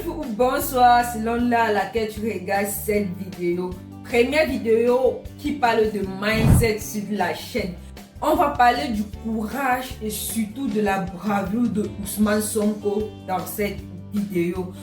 ou bonsoir selon l'heure à laquelle tu regardes cette vidéo. Première vidéo qui parle de mindset sur la chaîne. On va parler du courage et surtout de la bravoure de Ousmane Sonko dans cette vidéo.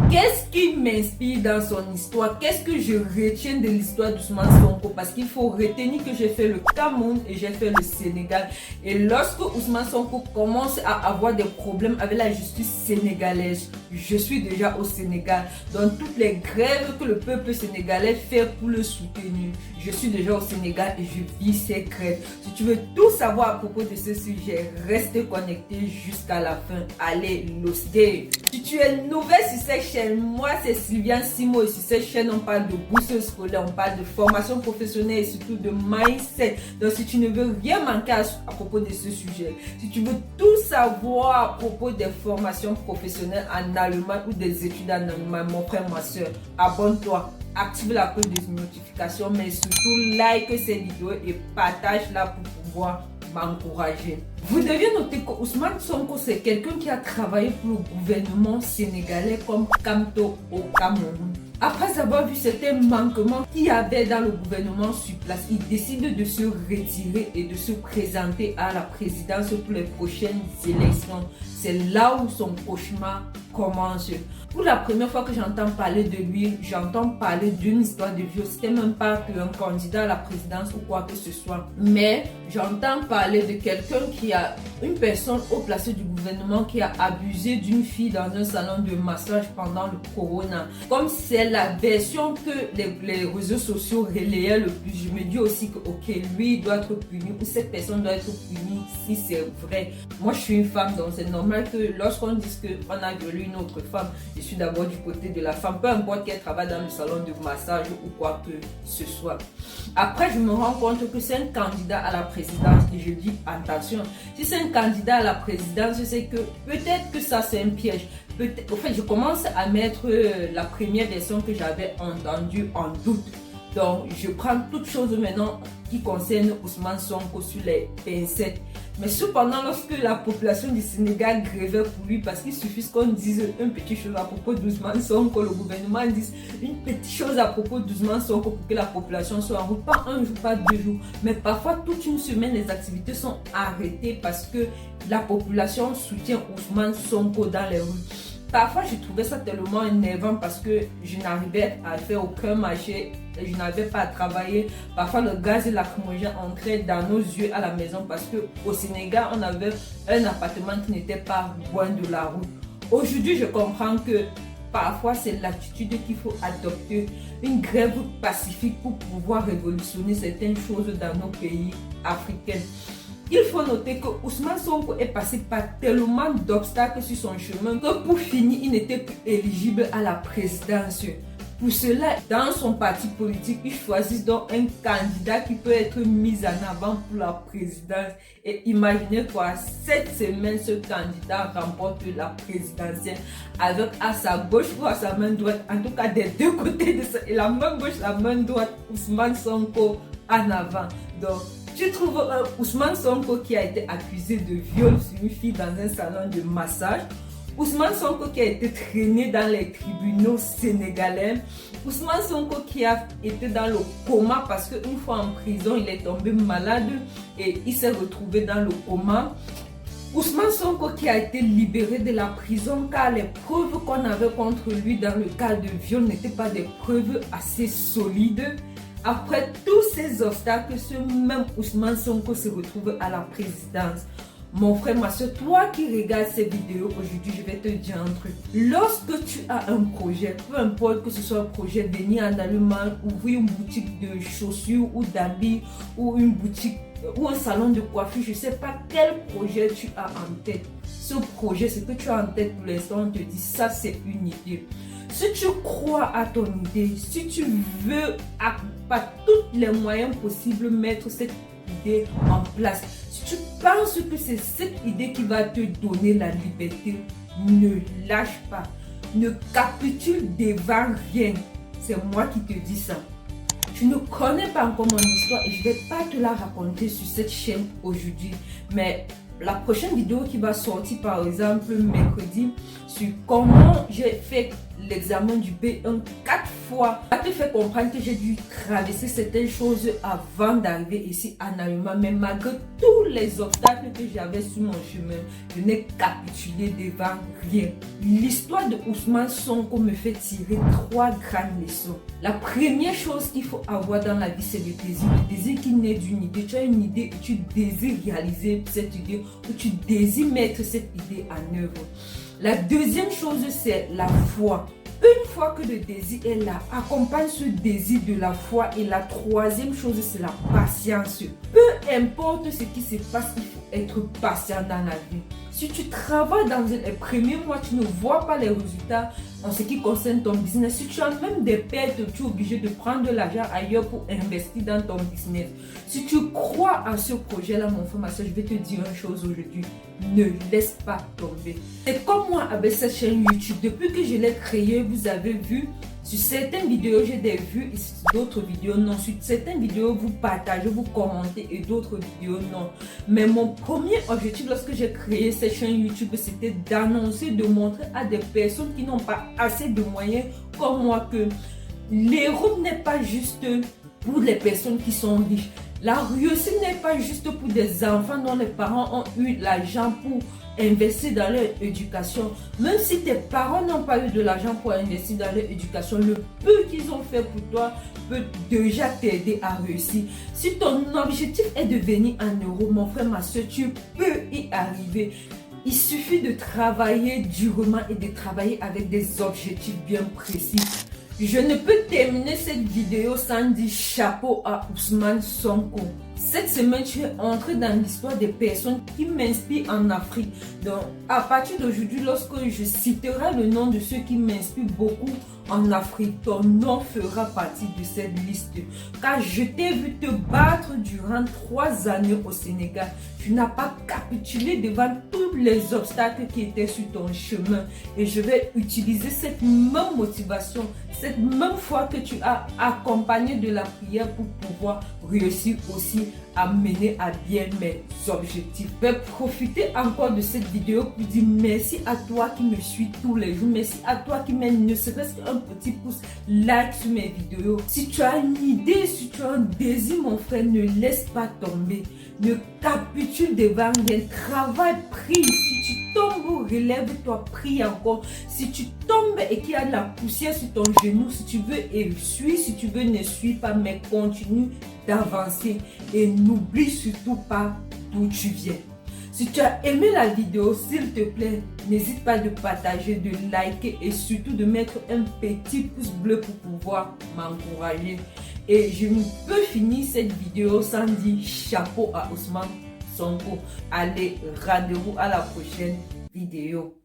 Qu'est-ce qui m'inspire dans son histoire? Qu'est-ce que je retiens de l'histoire d'Ousmane Sonko? Parce qu'il faut retenir que j'ai fait le Cameroun et j'ai fait le Sénégal. Et lorsque Ousmane Sonko commence à avoir des problèmes avec la justice sénégalaise, je suis déjà au Sénégal. Dans toutes les grèves que le peuple sénégalais fait pour le soutenir, je suis déjà au Sénégal et je vis ces grèves. Si tu veux tout savoir à propos de ce sujet, reste connecté jusqu'à la fin. Allez, let's go! Si tu es nouvelle sur cette chaîne, moi c'est Sylviane Simo et sur cette chaîne on parle de bourse scolaire, on parle de formation professionnelle et surtout de mindset. Donc si tu ne veux rien manquer à propos de ce sujet, si tu veux tout savoir à propos des formations professionnelles en allemand ou des études en allemand, mon frère, ma soeur, abonne-toi, active la cloche de notification, mais surtout like cette vidéo et partage-la pour pouvoir m'encourager. Vous devez noter que Ousmane Sonko, c'est quelqu'un qui a travaillé pour le gouvernement sénégalais comme Kamto au Cameroun. Après avoir vu certains manquements qu'il y avait dans le gouvernement sur place, il décide de se retirer et de se présenter à la présidence pour les prochaines élections. C'est là où son cauchemar commence. Pour la première fois que j'entends parler de lui, j'entends parler d'une histoire de viol. C'était même pas qu'un candidat à la présidence ou quoi que ce soit. Mais j'entends parler de quelqu'un qui a, une personne au placé du gouvernement qui a abusé d'une fille dans un salon de massage pendant le corona. Comme c'est la version que les réseaux sociaux relayaient le plus, je me dis aussi que ok, lui doit être puni ou cette personne doit être punie si c'est vrai. Moi je suis une femme, donc c'est normal que lorsqu'on dise qu'on a violé une autre femme, je suis d'abord du côté de la femme, peu importe qu'elle travaille dans le salon de massage ou quoi que ce soit. Après je me rends compte que c'est un candidat à la présidence et je dis attention, si c'est un candidat à la présidence, c'est que peut-être que ça c'est un piège. Au fait, je commence à mettre la première version que j'avais entendue en doute. Donc, je prends toutes choses maintenant qui concernent Ousmane Sonko sur les pincettes. Mais cependant, lorsque la population du Sénégal grévait pour lui, parce qu'il suffit qu'on dise une petite chose à propos d'Ousmane Sonko, le gouvernement dise une petite chose à propos d'Ousmane Sonko pour que la population soit en route, pas un jour, pas 2 jours, mais parfois toute une semaine, les activités sont arrêtées parce que la population soutient Ousmane Sonko dans les rues. Parfois, je trouvais ça tellement énervant parce que je n'arrivais à faire aucun marché, je n'avais pas à travailler. Parfois, le gaz et lacrymogène entraient dans nos yeux à la maison parce qu'au Sénégal, on avait un appartement qui n'était pas loin de la route. Aujourd'hui, je comprends que parfois, c'est l'attitude qu'il faut adopter, une grève pacifique pour pouvoir révolutionner certaines choses dans nos pays africains. Il faut noter que Ousmane Sonko est passé par tellement d'obstacles sur son chemin que pour finir, il n'était plus éligible à la présidence. Pour cela, dans son parti politique, ils choisissent donc un candidat qui peut être mis en avant pour la présidence. Et imaginez quoi, cette semaine, ce candidat remporte la présidentielle avec à sa gauche ou à sa main droite, en tout cas des deux côtés de ça, et la main gauche, la main droite, Ousmane Sonko en avant. Donc, tu trouves Ousmane Sonko qui a été accusé de viol sur une fille dans un salon de massage. Ousmane Sonko qui a été traîné dans les tribunaux sénégalais. Ousmane Sonko qui a été dans le coma parce qu'une fois en prison, il est tombé malade et il s'est retrouvé dans le coma. Ousmane Sonko qui a été libéré de la prison car les preuves qu'on avait contre lui dans le cas de viol n'étaient pas des preuves assez solides. Après tous ces obstacles, ce même Ousmane Sonko se retrouve à la présidence. Mon frère, ma soeur, toi qui regardes ces vidéos aujourd'hui, je vais te dire un truc. Lorsque tu as un projet, peu importe que ce soit un projet venir en Allemagne, ouvrir une boutique de chaussures ou d'habits, ou une boutique ou un salon de coiffure, je ne sais pas quel projet tu as en tête. Ce projet, ce que tu as en tête pour l'instant, on te dit ça c'est une idée. Si tu crois à ton idée, si tu veux par tous les moyens possibles mettre cette idée en place, si tu penses que c'est cette idée qui va te donner la liberté, ne lâche pas, ne capitule devant rien. C'est moi qui te dis ça. Tu ne connais pas encore mon histoire et je ne vais pas te la raconter sur cette chaîne aujourd'hui, mais la prochaine vidéo qui va sortir par exemple mercredi sur comment j'ai fait l'examen du B1 4 fois. Ça te fait comprendre que j'ai dû traverser certaines choses avant d'arriver ici en Allemagne. Mais malgré tous les obstacles que j'avais sur mon chemin, je n'ai capitulé devant rien. L'histoire de Ousmane Sonko me fait tirer 3 grandes leçons. La première chose qu'il faut avoir dans la vie, c'est le désir. Le désir qui naît d'une idée. Tu as une idée et tu désires réaliser cette idée ou tu désires mettre cette idée en œuvre. La deuxième chose, c'est la foi. Une fois que le désir est là, accompagne ce désir de la foi. Et la troisième chose, c'est la patience. Peu importe ce qui se passe, il faut être patient dans la vie. Si tu travailles dans les premiers mois, tu ne vois pas les résultats en ce qui concerne ton business. Si tu as même des pertes, tu es obligé de prendre de l'argent ailleurs pour investir dans ton business. Si tu crois en ce projet-là, mon frère, ma soeur, je vais te dire une chose aujourd'hui. Ne laisse pas tomber. C'est comme moi avec cette chaîne YouTube. Depuis que je l'ai créée, vous avez vu, sur certaines vidéos, j'ai des vues et sur d'autres vidéos, non. Sur certaines vidéos, vous partagez, vous commentez et d'autres vidéos, non. Mais mon premier objectif lorsque j'ai créé cette chaîne YouTube, c'était d'annoncer, de montrer à des personnes qui n'ont pas assez de moyens comme moi que l'Europe n'est pas juste pour les personnes qui sont riches. La réussite n'est pas juste pour des enfants dont les parents ont eu l'argent pour investir dans leur éducation. Même si tes parents n'ont pas eu de l'argent pour investir dans leur éducation, le peu qu'ils ont fait pour toi peut déjà t'aider à réussir. Si ton objectif est de venir en Europe, mon frère, ma soeur, tu peux y arriver. Il suffit de travailler durement et de travailler avec des objectifs bien précis. Je ne peux terminer cette vidéo sans dire chapeau à Ousmane Sonko. Cette semaine, je suis entrée dans l'histoire des personnes qui m'inspirent en Afrique. Donc, à partir d'aujourd'hui, lorsque je citerai le nom de ceux qui m'inspirent beaucoup en Afrique, ton nom fera partie de cette liste. Car je t'ai vu te battre durant 3 années au Sénégal. Tu n'as pas capitulé devant tous les obstacles qui étaient sur ton chemin. Et je vais utiliser cette même motivation, cette même foi que tu as accompagnée de la prière pour pouvoir réussir aussi à mener à bien mes objectifs. Je vais profiter encore de cette vidéo pour dire merci à toi qui me suis tous les jours. Merci à toi qui mène ne serait-ce qu'un petit pouce like sur mes vidéos. Si tu as une idée, si tu as un désir, mon frère, ne laisse pas tomber. Ne capitule devant rien. Travaille, prie. Si tu tombes, relève-toi, prie encore. Si tu tombes et qu'il y a de la poussière sur ton genou, si tu veux, suis. Si tu veux, ne suis pas, mais continue d'avancer. Et n'oublie surtout pas d'où tu viens. Si tu as aimé la vidéo, s'il te plaît, n'hésite pas de partager, de liker et surtout de mettre un petit pouce bleu pour pouvoir m'encourager. Et je ne peux finir cette vidéo sans dire chapeau à Ousmane Sonko. Allez, rendez-vous à la prochaine vidéo.